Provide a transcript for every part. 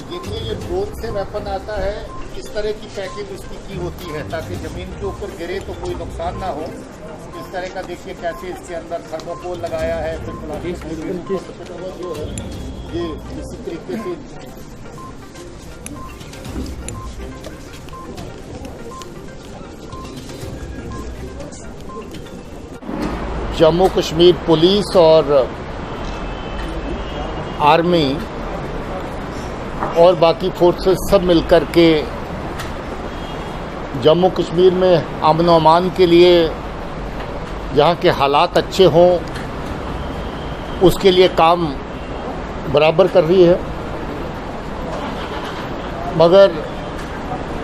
देखिए, ये ड्रोन से वेपन आता है, इस तरह की पैकिंग उसकी की होती है ताकि ज़मीन के ऊपर गिरे तो कोई नुकसान ना हो। इस तरह का देखिए कैसे इसके अंदर थर्मोकोल लगाया है, फिर प्लास्टिक जो है ये इसी तरीके से जम्मू कश्मीर पुलिस और आर्मी और बाकी फोर्सेस सब मिलकर के जम्मू कश्मीर में अमन व अमान के लिए, यहाँ के हालात अच्छे हों, उसके लिए काम बराबर कर रही है। मगर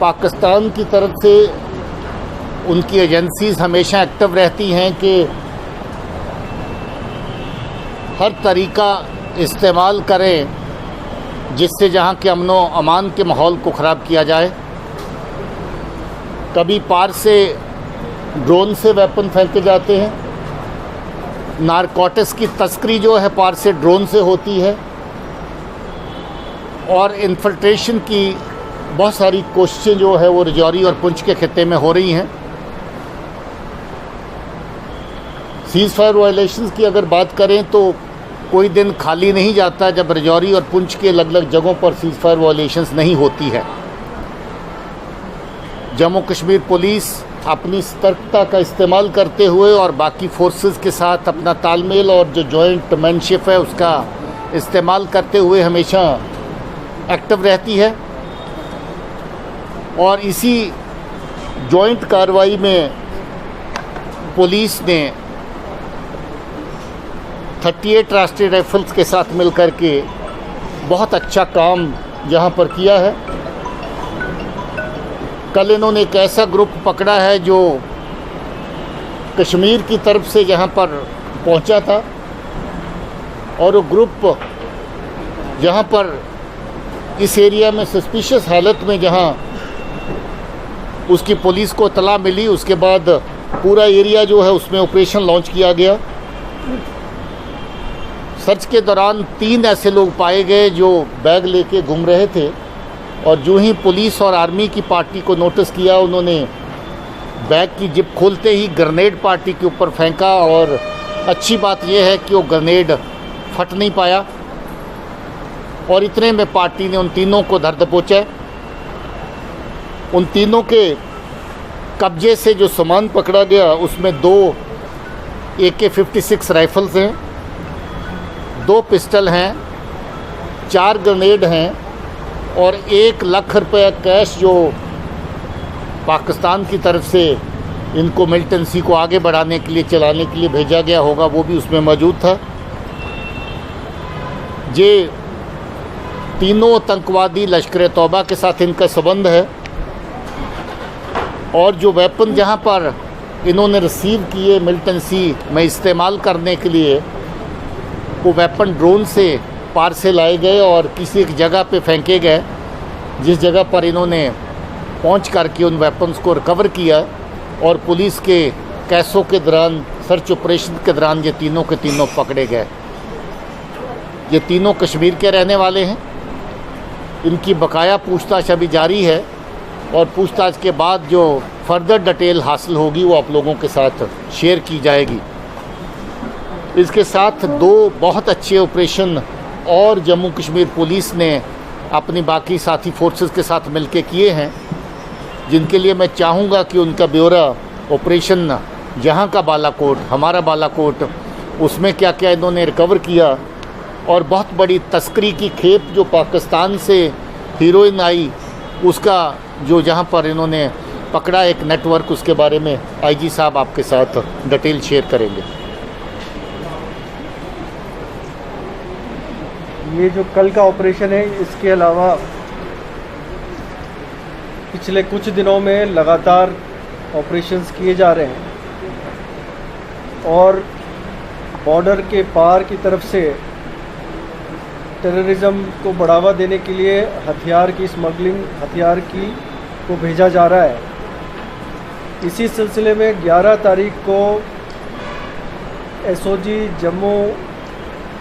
पाकिस्तान की तरफ से उनकी एजेंसीज हमेशा एक्टिव रहती हैं कि हर तरीका इस्तेमाल करें जिससे जहाँ के अमन व अमान के माहौल को ख़राब किया जाए। कभी पार से ड्रोन से वेपन फेंके जाते हैं, नारकोटिक्स की तस्करी जो है पार से ड्रोन से होती है, और इन्फिल्ट्रेशन की बहुत सारी कोशिशें जो है वो राजौरी और पुंछ के खित्ते में हो रही हैं। सीज़ फायर वायलेशंस की अगर बात करें तो कोई दिन खाली नहीं जाता जब राजौरी और पुंछ के अलग अलग जगहों पर सीज़ फायर वायलेशंस नहीं होती है। जम्मू कश्मीर पुलिस अपनी सतर्कता का इस्तेमाल करते हुए और बाकी फोर्सेस के साथ अपना तालमेल और जो जॉइंट मैनशिप है उसका इस्तेमाल करते हुए हमेशा एक्टिव रहती है। और इसी जॉइंट कार्रवाई में पुलिस ने 38 राष्ट्रीय राइफल्स के साथ मिलकर के बहुत अच्छा काम यहाँ पर किया है। कल इन्होंने एक ऐसा ग्रुप पकड़ा है जो कश्मीर की तरफ से यहाँ पर पहुँचा था, और वो ग्रुप यहाँ पर इस एरिया में सस्पिशियस हालत में जहाँ उसकी पुलिस को इत्तला मिली, उसके बाद पूरा एरिया जो है उसमें ऑपरेशन लॉन्च किया गया। सर्च के दौरान 3 ऐसे लोग पाए गए जो बैग लेके घूम रहे थे, और जो ही पुलिस और आर्मी की पार्टी को नोटिस किया, उन्होंने बैग की जिप खोलते ही ग्रेनेड पार्टी के ऊपर फेंका। और अच्छी बात यह है कि वो ग्रेनेड फट नहीं पाया, और इतने में पार्टी ने उन तीनों को धर दबोचा। उन तीनों के कब्जे से जो सामान पकड़ा गया उसमें 2 AK-56 राइफल्स हैं, 2 पिस्टल हैं, 4 ग्रेनेड हैं, और 1 लाख रुपया कैश जो पाकिस्तान की तरफ से इनको मिलिटेंसी को आगे बढ़ाने के लिए, चलाने के लिए भेजा गया होगा, वो भी उसमें मौजूद था। ये तीनों आतंकवादी लश्कर तौबा के साथ इनका संबंध है, और जो वेपन जहाँ पर इन्होंने रिसीव किए मिलिटेंसी में इस्तेमाल करने के लिए, वो वेपन ड्रोन से पार से लाए गए और किसी एक जगह पे फेंके गए, जिस जगह पर इन्होंने पहुंच करके उन वेपन्स को रिकवर किया। और पुलिस के कैसों के दौरान, सर्च ऑपरेशन के दौरान ये तीनों के तीनों पकड़े गए। ये तीनों कश्मीर के रहने वाले हैं। इनकी बकाया पूछताछ अभी जारी है, और पूछताछ के बाद जो फर्दर डिटेल हासिल होगी वो आप लोगों के साथ शेयर की जाएगी। इसके साथ 2 बहुत अच्छे ऑपरेशन और जम्मू कश्मीर पुलिस ने अपनी बाकी साथी फोर्सेस के साथ मिलकर किए हैं, जिनके लिए मैं चाहूँगा कि उनका ब्यौरा ऑपरेशन जहाँ का बालाकोट, हमारा बालाकोट, उसमें क्या क्या इन्होंने रिकवर किया, और बहुत बड़ी तस्करी की खेप जो पाकिस्तान से हीरोइन आई उसका जो जहाँ पर इन्होंने पकड़ा एक नेटवर्क, उसके बारे में आईजी साहब आपके साथ डिटेल शेयर करेंगे। ये जो कल का ऑपरेशन है, इसके अलावा पिछले कुछ दिनों में लगातार ऑपरेशंस किए जा रहे हैं और बॉर्डर के पार की तरफ से टेररिज्म को बढ़ावा देने के लिए हथियार की स्मगलिंग, हथियार को भेजा जा रहा है। इसी सिलसिले में 11 तारीख को एसओजी जम्मू,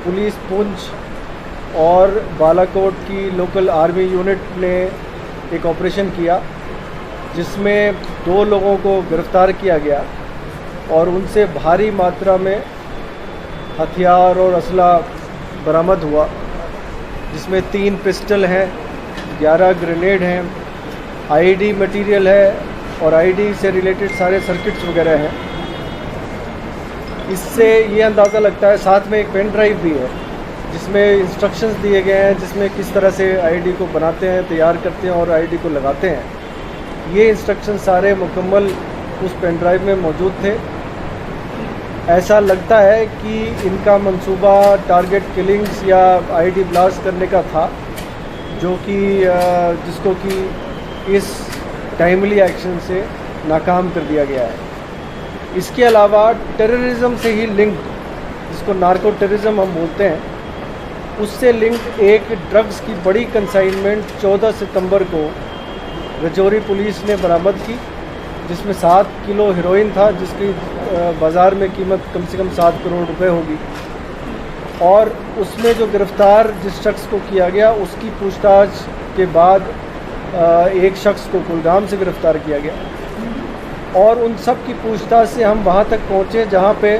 पुलिस पुंछ और बालाकोट की लोकल आर्मी यूनिट ने एक ऑपरेशन किया, जिसमें 2 लोगों को गिरफ्तार किया गया और उनसे भारी मात्रा में हथियार और असला बरामद हुआ, जिसमें 3 पिस्टल हैं, 11 ग्रेनेड हैं, आईडी मटेरियल है और आईडी से रिलेटेड सारे सर्किट्स वगैरह हैं। इससे ये अंदाज़ा लगता है, साथ में एक पेन ड्राइव भी है जिसमें इंस्ट्रक्शंस दिए गए हैं, जिसमें किस तरह से आईडी को बनाते हैं, तैयार करते हैं और आईडी को लगाते हैं। ये इंस्ट्रक्शन सारे मुकम्मल उस पेन ड्राइव में मौजूद थे। ऐसा लगता है कि इनका मंसूबा टारगेट किलिंग्स या आईडी ब्लास्ट करने का था, जो कि जिसको कि इस टाइमली एक्शन से नाकाम कर दिया गया है। इसके अलावा टेररिज्म से ही लिंक्ड, जिसको नार्को टेररिज्म हम बोलते हैं, उससे लिंक्ड एक ड्रग्स की बड़ी कंसाइनमेंट 14 सितंबर को रजौरी पुलिस ने बरामद की, जिसमें 7 किलो हेरोइन था, जिसकी बाज़ार में कीमत कम से कम 7 करोड़ रुपए होगी। और उसमें जो गिरफ़्तार जिस शख्स को किया गया, उसकी पूछताछ के बाद एक शख्स को कुलगाम से गिरफ़्तार किया गया और उन सब की पूछताछ से हम वहाँ तक पहुँचे जहाँ पे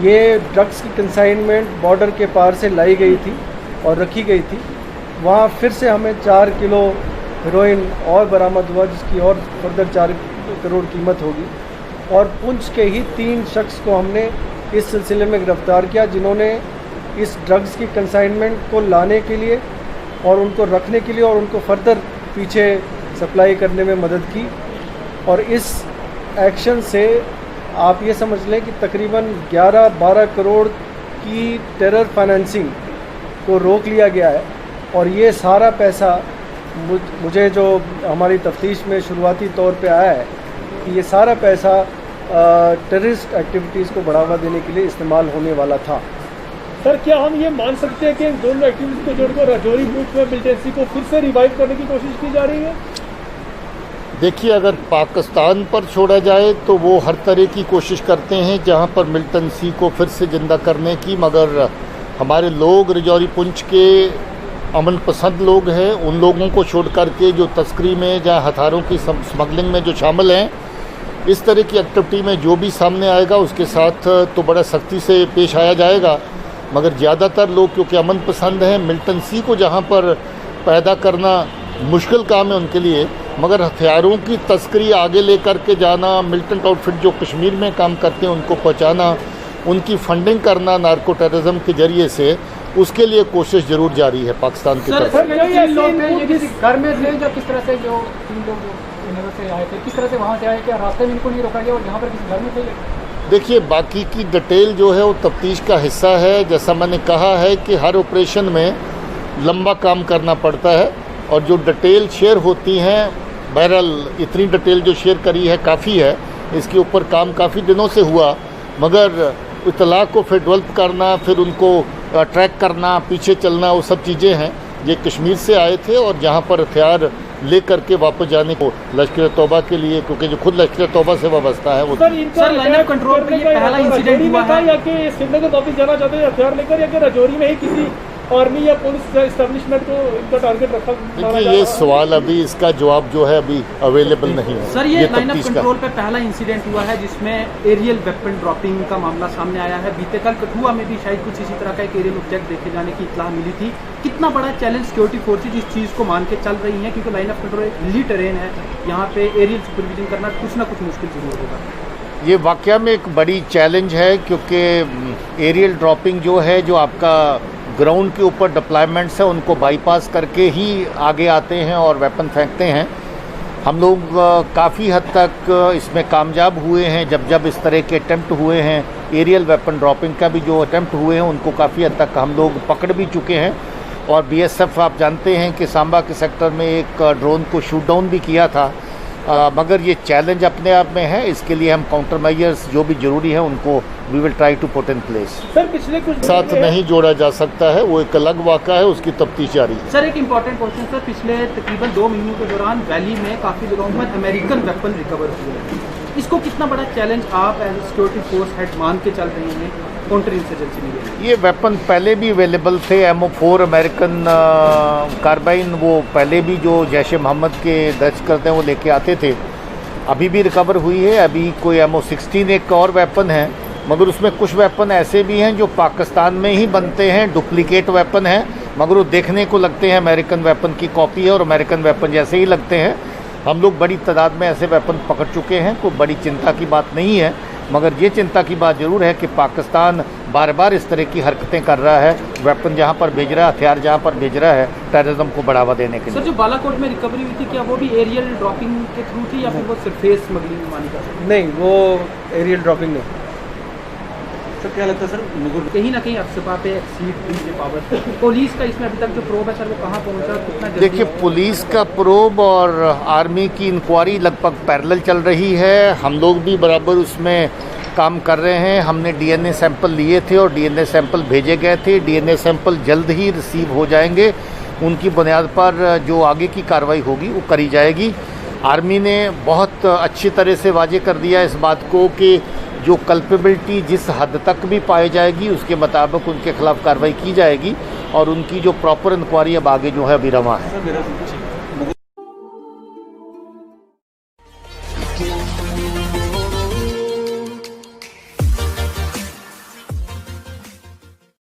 ये ड्रग्स की कंसाइनमेंट बॉर्डर के पार से लाई गई थी और रखी गई थी। वहाँ फिर से हमें 4 किलो हेरोइन और बरामद हुआ, जिसकी और फर्दर 4 करोड़ कीमत होगी। और पुंछ के ही 3 शख्स को हमने इस सिलसिले में गिरफ़्तार किया, जिन्होंने इस ड्रग्स की कंसाइनमेंट को लाने के लिए और उनको रखने के लिए और उनको फर्दर पीछे सप्लाई करने में मदद की। और इस एक्शन से आप ये समझ लें कि तकरीबन 11-12 करोड़ की टेरर फाइनेंसिंग को रोक लिया गया है। और ये सारा पैसा मुझे जो हमारी तफ्तीश में शुरुआती तौर पे आया है कि ये सारा पैसा टेररिस्ट एक्टिविटीज़ को बढ़ावा देने के लिए इस्तेमाल होने वाला था। सर, क्या हम ये मान सकते हैं कि इन दोनों एक्टिविटीज को जोड़कर रजौरी पुंछ में मिलिटेंसी को फिर से रिवाइव करने की कोशिश की जा रही है? देखिए, अगर पाकिस्तान पर छोड़ा जाए तो वो हर तरह की कोशिश करते हैं जहां पर मिलिटेंसी को फिर से जिंदा करने की, मगर हमारे लोग रजौरी पुंछ के अमन पसंद लोग हैं। उन लोगों को छोड़ करके जो तस्करी में या हथियारों की स्मगलिंग में जो शामिल हैं, इस तरह की एक्टिविटी में जो भी सामने आएगा उसके साथ तो बड़ा सख्ती से पेश आया जाएगा। मगर ज़्यादातर लोग क्योंकि अमन पसंद हैं, मिलिटेंसी को जहाँ पर पैदा करना मुश्किल काम है उनके लिए, मगर हथियारों की तस्करी आगे लेकर के जाना, मिलिटेंट आउटफिट जो कश्मीर में काम करते हैं उनको पहुँचाना, उनकी फंडिंग करना नार्को टेररिज्म के जरिए से, उसके लिए कोशिश जरूर जारी है पाकिस्तान की तरफ। घर में थे जो किस तरह से जो 3 लोग जो से आए थे, किस तरह से वहाँ से आए, क्या रास्ते में इनको नहीं रोका गया और यहाँ पर किसी घर में थे? देखिए, बाकी की डिटेल जो है वो तफ्तीश का हिस्सा है। जैसा मैंने कहा है कि हर ऑपरेशन में लंबा काम करना पड़ता है और जो डिटेल शेयर होती हैं, बहरहाल इतनी डिटेल जो शेयर करी है काफ़ी है। इसके ऊपर काम काफ़ी दिनों से हुआ, मगर इतला को फिर डेवलप करना, फिर उनको ट्रैक करना, पीछे चलना, वो सब चीज़ें हैं। ये कश्मीर से आए थे और जहाँ पर हथियार ले करके वापस जाने को लश्कर तौबा के लिए, क्योंकि जो खुद लश्कर तौबा से वाबस्ता है वो। सर, लाइन ऑफ कंट्रोल पे ये पहला इंसिडेंट हुआ है या कि श्रीनगर वापस जाना चाहते हैं हथियार लेकर, या कि रजौरी में ही किसी आर्मी या पुलिस एस्टेब्लिशमेंट को इनका टारगेट रखा देखिए ये सवाल अभी इसका जवाब जो है अभी अवेलेबल नहीं है। सर ये लाइन ऑफ तफ्तीश का कंट्रोल पे पहला इंसिडेंट हुआ है जिसमें एरियल वेपन ड्रॉपिंग का मामला सामने आया है। बीते कल कठुआ में भी शायद कुछ इसी तरह का एक एरियल ऑब्जेक्ट देखे जाने की इत्तला मिली थी। कितना बड़ा चैलेंज सिक्योरिटी फोर्सेज इस चीज़ को मान के चल रही हैं, क्योंकि लाइन ऑफ कंट्रोल एक हिली टेरेन है, यहाँ पे एरियल सुपरविजन करना कुछ ना कुछ मुश्किल जरूर होगा। ये वाकया में एक बड़ी चैलेंज है, क्योंकि एरियल ड्रॉपिंग जो है, जो आपका ग्राउंड के ऊपर डिप्लॉयमेंट्स है उनको बाईपास करके ही आगे आते हैं और वेपन फेंकते हैं। हम लोग काफ़ी हद तक इसमें कामयाब हुए हैं। जब इस तरह के अटैम्प्ट हुए हैं, एरियल वेपन ड्रॉपिंग का भी जो अटैम्प्ट हुए हैं उनको काफ़ी हद तक हम लोग पकड़ भी चुके हैं। और बीएसएफ आप जानते हैं कि सांबा के सेक्टर में एक ड्रोन को शूट डाउन भी किया था। मगर ये चैलेंज अपने आप में है, इसके लिए हम काउंटर मेजर्स जो भी ज़रूरी है उनको we will try to put in place. Sir पिछले कुछ साथ नहीं जोड़ा जा सकता है, वो एक अलग वाक़ा है, उसकी तफ्तीश जारी है। सर एक इंपॉर्टेंट क्वेश्चन सर, पिछले तकरीबन 2 महीनों के दौरान वैली में काफ़ी जगहों पर अमेरिकन वेपन रिकवर हुए हैं। इसको कितना बड़ा चैलेंज आप एज सिक्योरिटी फोर्स हेड मान के चल रहे हैं काउंटर इंसर्जेंसी में? ये वेपन पहले भी अवेलेबल थे। MO4 अमेरिकन कार्बाइन, वो पहले भी जो जैश ए मोहम्मद के दर्ज करते हैं वो लेके आते थे, अभी भी रिकवर हुई है। अभी कोई MO16 एक और वेपन है, मगर उसमें कुछ वेपन ऐसे भी हैं जो पाकिस्तान में ही बनते हैं, डुप्लीकेट वेपन हैं, मगर वो देखने को लगते हैं अमेरिकन वेपन की कॉपी है और अमेरिकन वेपन जैसे ही लगते हैं। हम लोग बड़ी तादाद में ऐसे वेपन पकड़ चुके हैं, कोई बड़ी चिंता की बात नहीं है। मगर ये चिंता की बात ज़रूर है कि पाकिस्तान बार बार इस तरह की हरकतें कर रहा है, वेपन जहाँ पर भेज रहा है, हथियार जहाँ पर भेज रहा है, टेररिज्म को बढ़ावा देने के लिए। सर जो बालाकोट में रिकवरी हुई थी, क्या वो भी एरियल ड्रॉपिंग के थ्रू थी या फिर वो सरफेस स्मगलिंग मानी जा सकती है? नहीं, वो एरियल ड्रॉपिंग नहीं। सर क्या लगता है सर, कहीं ना कहीं अफसपा पे एक्सीड हुई है पावर? पुलिस का इसमें अभी तक जो प्रोब है सर वो कहाँ पहुँचा, कितना जल्दी? देखिए पुलिस का प्रोब और आर्मी की इंक्वायरी लगभग पैरेलल चल रही है। हम लोग भी बराबर उसमें काम कर रहे हैं। हमने DNA सैंपल लिए थे और DNA सैंपल भेजे गए थे। DNA सैंपल जल्द ही रिसीव हो जाएंगे। उनकी बुनियाद पर जो आगे की कार्रवाई होगी वो करी जाएगी। आर्मी ने बहुत अच्छी तरह से वाजे कर दिया इस बात को कि जो कल्पेबिलिटी जिस हद तक भी पाई जाएगी उसके मुताबिक उनके खिलाफ कार्रवाई की जाएगी और उनकी जो प्रॉपर इंक्वायरी अब आगे जो है अभी रवा है।